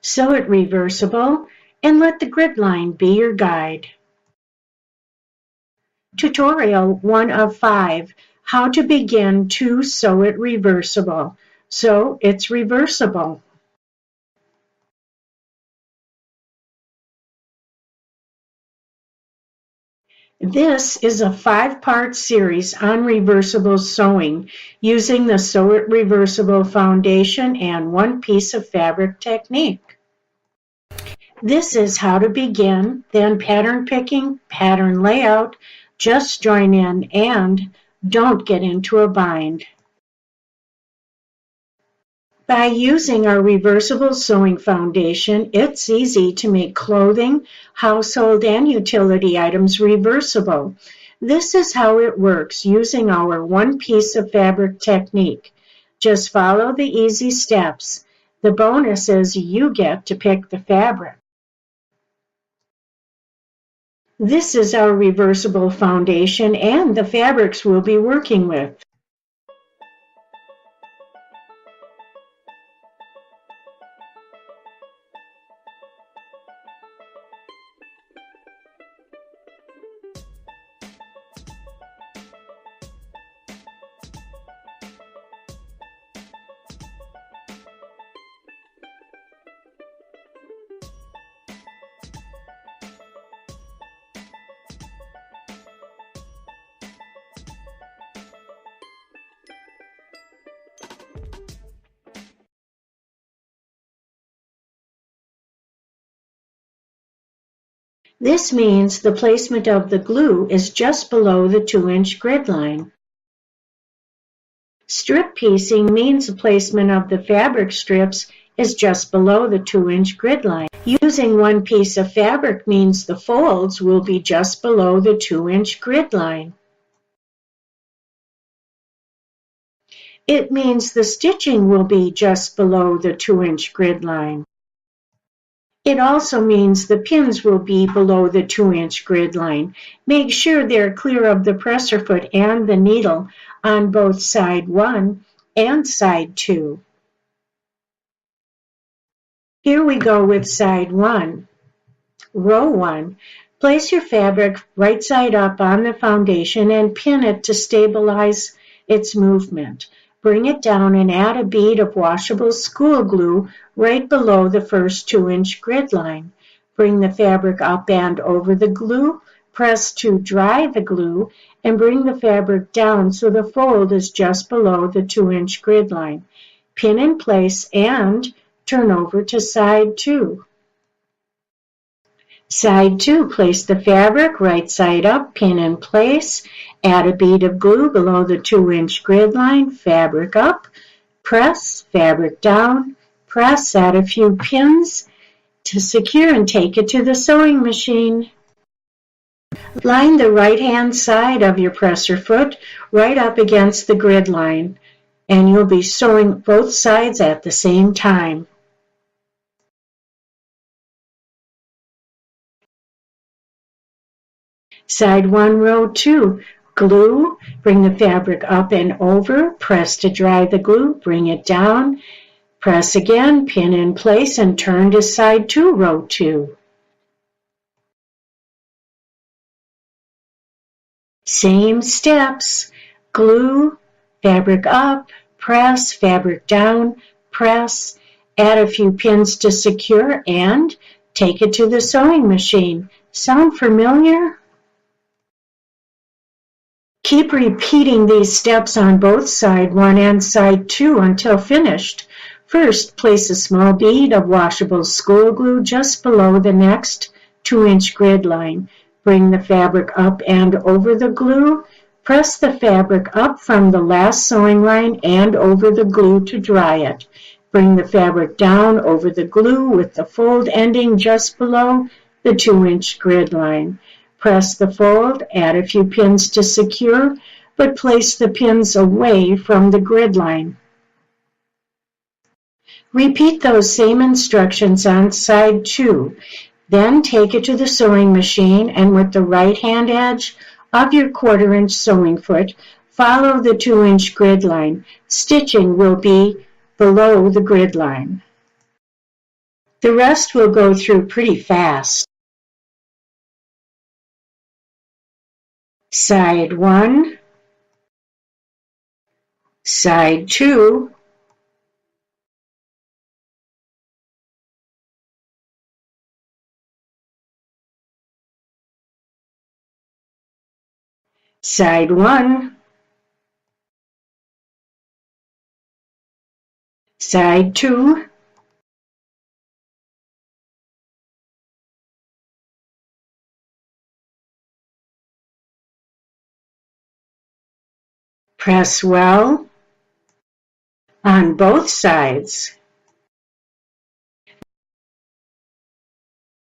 Sew It Reversible, and let the grid line be your guide. Tutorial 1 of 5, How to Begin to Sew It Reversible. So it's reversible. This is a 5-part series on reversible sewing using the Sew It Reversible foundation and one piece of fabric technique. This is how to begin, then pattern picking, pattern layout, just join in, and don't get into a bind. By using our reversible sewing foundation, it's easy to make clothing, household, and utility items reversible. This is how it works using our one piece of fabric technique. Just follow the easy steps. The bonus is you get to pick the fabric. This is our reversible foundation and the fabrics we'll be working with. This means the placement of the glue is just below the 2-inch grid line. Strip piecing means the placement of the fabric strips is just below the 2-inch grid line. Using one piece of fabric means the folds will be just below the 2-inch grid line. It means the stitching will be just below the 2-inch grid line. It also means the pins will be below the 2-inch grid line. Make sure they're clear of the presser foot and the needle on both side 1 and side 2. Here we go with side 1. Row 1. Place your fabric right side up on the foundation and pin it to stabilize its movement. Bring it down and add a bead of washable school glue right below the first 2-inch grid line. Bring the fabric up and over the glue, press to dry the glue, and bring the fabric down so the fold is just below the 2-inch grid line. Pin in place and turn over to side 2. Side 2, place the fabric right side up, pin in place, add a bead of glue below the 2-inch grid line, fabric up, press, fabric down, press, add a few pins to secure and take it to the sewing machine. Line the right-hand side of your presser foot right up against the grid line, and you'll be sewing both sides at the same time. Side 1, row 2, glue, bring the fabric up and over, press to dry the glue, bring it down, press again, pin in place, and turn to side 2, row 2. Same steps, glue, fabric up, press, fabric down, press, add a few pins to secure, and take it to the sewing machine. Sound familiar? Keep repeating these steps on both side 1 and side 2 until finished. First, place a small bead of washable school glue just below the next 2-inch grid line. Bring the fabric up and over the glue. Press the fabric up from the last sewing line and over the glue to dry it. Bring the fabric down over the glue with the fold ending just below the 2-inch grid line. Press the fold, add a few pins to secure, but place the pins away from the grid line. Repeat those same instructions on side 2. Then take it to the sewing machine and with the right hand edge of your 1/4-inch sewing foot, follow the 2-inch grid line. Stitching will be below the grid line. The rest will go through pretty fast. Side 1, side 2, side 1, side 2, press well on both sides.